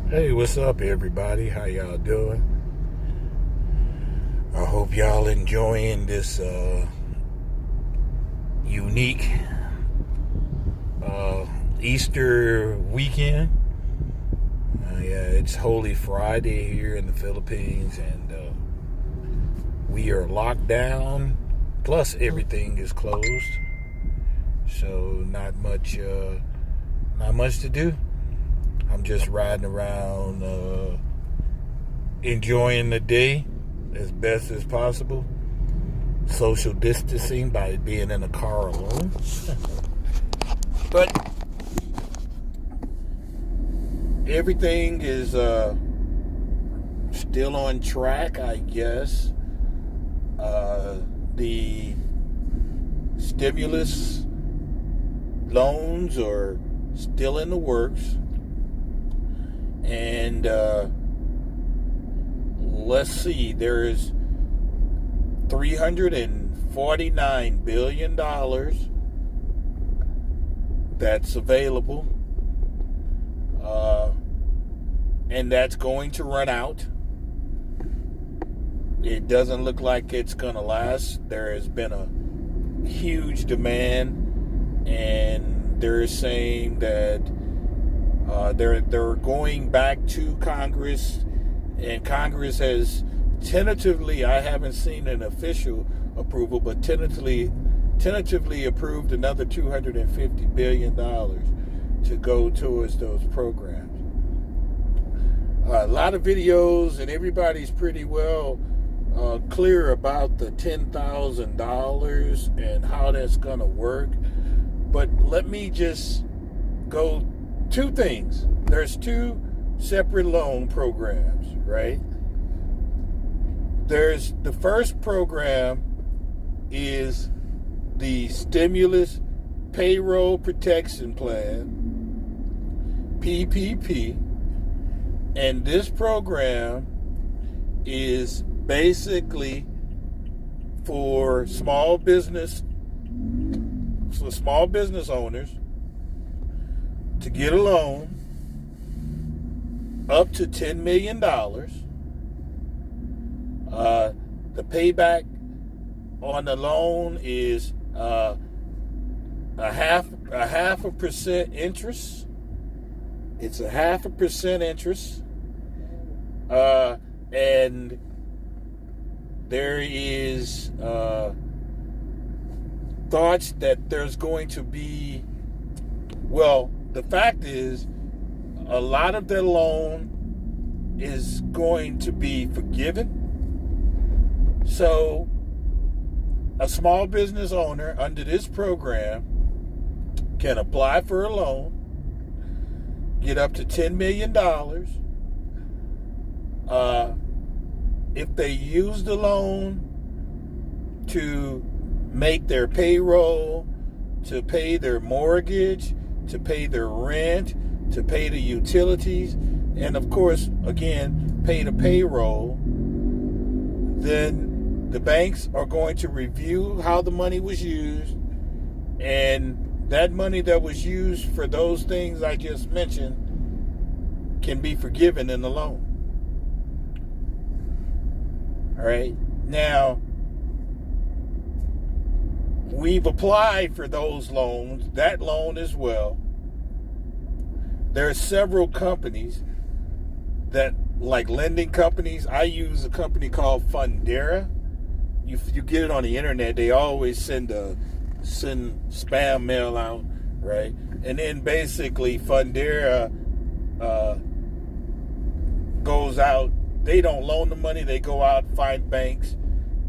Hey, what's up, everybody? How y'all doing? I hope y'all enjoying this unique Easter weekend. Yeah, it's Holy Friday here in the Philippines, and we are locked down. Plus, everything is closed, so not much to do. I'm just riding around, enjoying the day as best as possible. Social distancing by being in a car alone. But everything is still on track, I guess. The stimulus loans are still in the works. And let's see, there is $349 billion that's available. And that's going to run out. It doesn't look like it's going to last. There has been a huge demand, and they're saying that they're going back to Congress, and Congress has tentatively, I haven't seen an official approval, but tentatively approved another $250 billion to go towards those programs. A lot of videos, and everybody's pretty well clear about the $10,000 and how that's going to work. But let me just go two things. There's two separate loan programs, right? There's the first program is the Stimulus Payroll Protection Plan, PPP. And this program is basically for small business owners to get a loan up to $10 million. The payback on the loan is a half a percent interest. It's a 0.5% interest. And there is thoughts that there's going to be, well, the fact is a lot of their loan is going to be forgiven. So a small business owner under this program can apply for a loan, get up to $10 million. If they use the loan to make their payroll, to pay their mortgage, to pay their rent, to pay the utilities, and of course, again, pay the payroll, then the banks are going to review how the money was used, and that money that was used for those things I just mentioned can be forgiven in the loan. All right. Now, we've applied for those loans, that loan as well. There are several companies that, like lending companies. I use a company called Fundera. You get it on the internet. They always send spam mail out, right? And then basically Fundera goes out. They don't loan the money. They go out, find banks,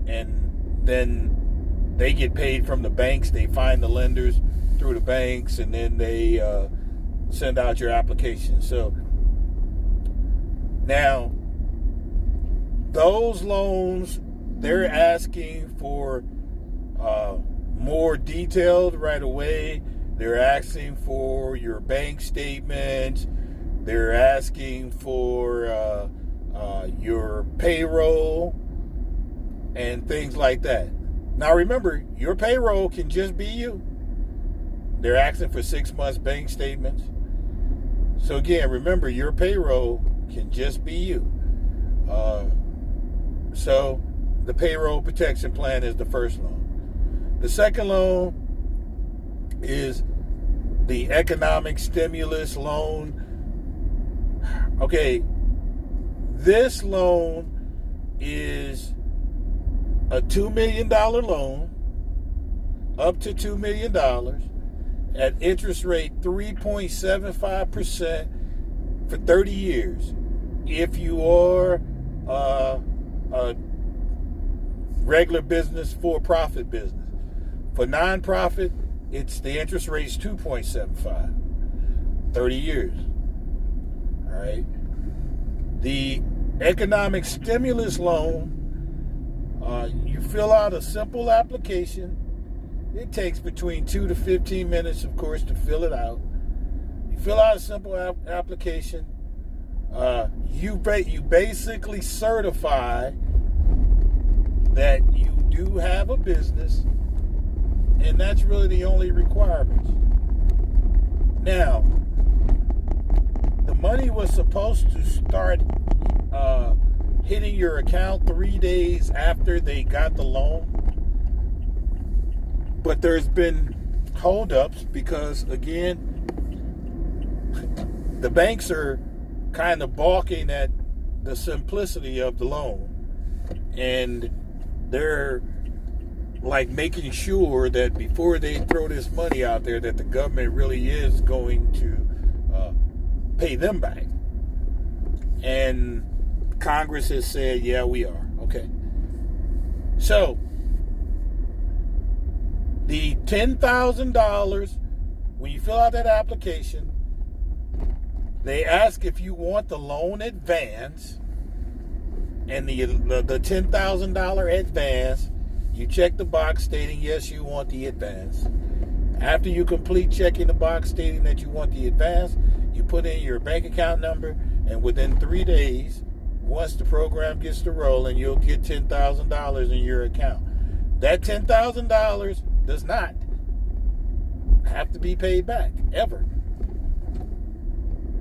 and then they get paid from the banks. They find the lenders through the banks, and then they send out your application. So now those loans, they're asking for more detailed right away. They're asking for your bank statement. They're asking for your payroll and things like that. Now remember, your payroll can just be you. They're asking for 6 months bank statements. So again, remember, your payroll can just be you. So the payroll protection plan is the first loan. The second loan is the economic stimulus loan. Okay, this loan is a $2 million loan, up to $2 million, at interest rate 3.75% for 30 years. If you are a regular business, for-profit business. For nonprofit, the interest rate is 2.75, 30 years. All right. The economic stimulus loan, you fill out a simple application. It takes between 2 to 15 minutes, of course, to fill it out. You fill out a simple application. You basically certify that you do have a business, and that's really the only requirements. Now, the money was supposed to start hitting your account 3 days after they got the loan, but there's been holdups because, again, the banks are kind of balking at the simplicity of the loan, and they're like making sure that before they throw this money out there that the government really is going to pay them back. And Congress has said, yeah, we are. Okay. So the $10,000, when you fill out that application, they ask if you want the loan advance, and the $10,000 advance, you check the box stating yes, you want the advance. After you complete checking the box stating that you want the advance, you put in your bank account number, and within 3 days, once the program gets to rolling, you'll get $10,000 in your account. That $10,000 does not have to be paid back, ever.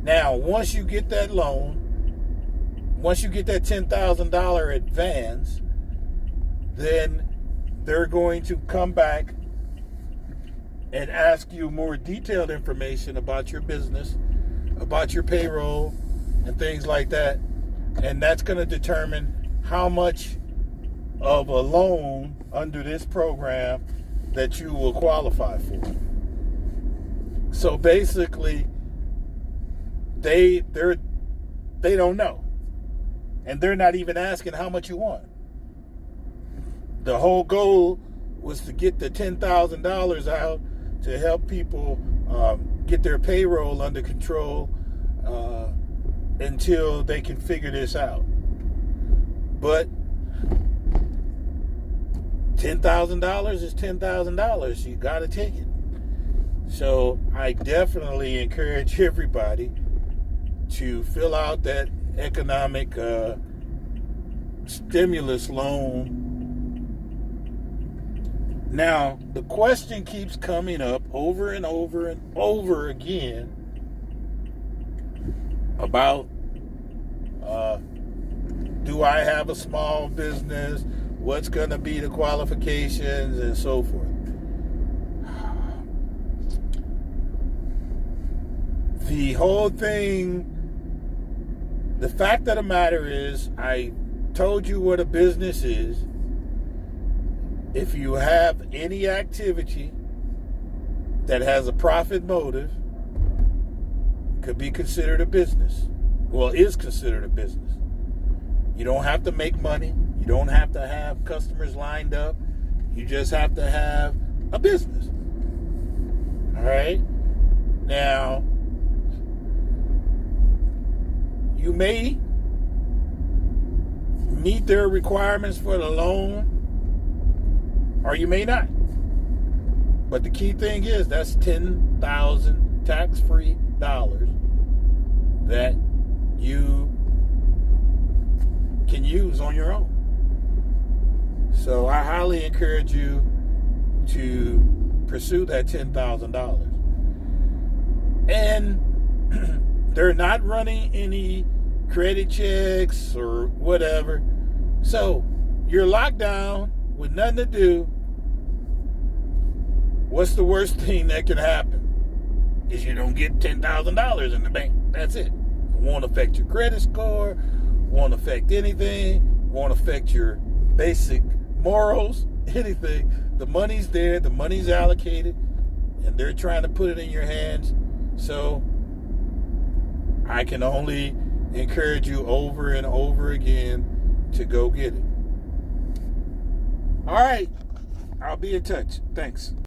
Now, once you get that loan, once you get that $10,000 advance, then they're going to come back and ask you more detailed information about your business, about your payroll, and things like that. And that's going to determine how much of a loan under this program that you will qualify for. So basically, they don't know. And they're not even asking how much you want. The whole goal was to get the $10,000 out to help people get their payroll under control until they can figure this out. But $10,000 is $10,000. You got to take it. So I definitely encourage everybody to fill out that economic stimulus loan. Now, the question keeps coming up over and over and over again about do I have a small business? What's going to be the qualifications and so forth? The whole thing, the fact of the matter is, I told you what a business is. If you have any activity that has a profit motive, it could be considered a business. Well, is considered a business. You don't have to make money. You don't have to have customers lined up. You just have to have a business. All right? Now, you may meet their requirements for the loan, or you may not. But the key thing is that's $10,000 tax-free dollars that you can use on your own. So I highly encourage you to pursue that $10,000. And They're not running any credit checks or whatever. So you're locked down with nothing to do. What's the worst thing that can happen? Is you don't get $10,000 in the bank. That's it. It won't affect your credit score, won't affect anything, won't affect your basic morals, anything. The money's there, the money's allocated, and they're trying to put it in your hands. So I can only encourage you over and over again to go get it. All right. I'll be in touch. Thanks.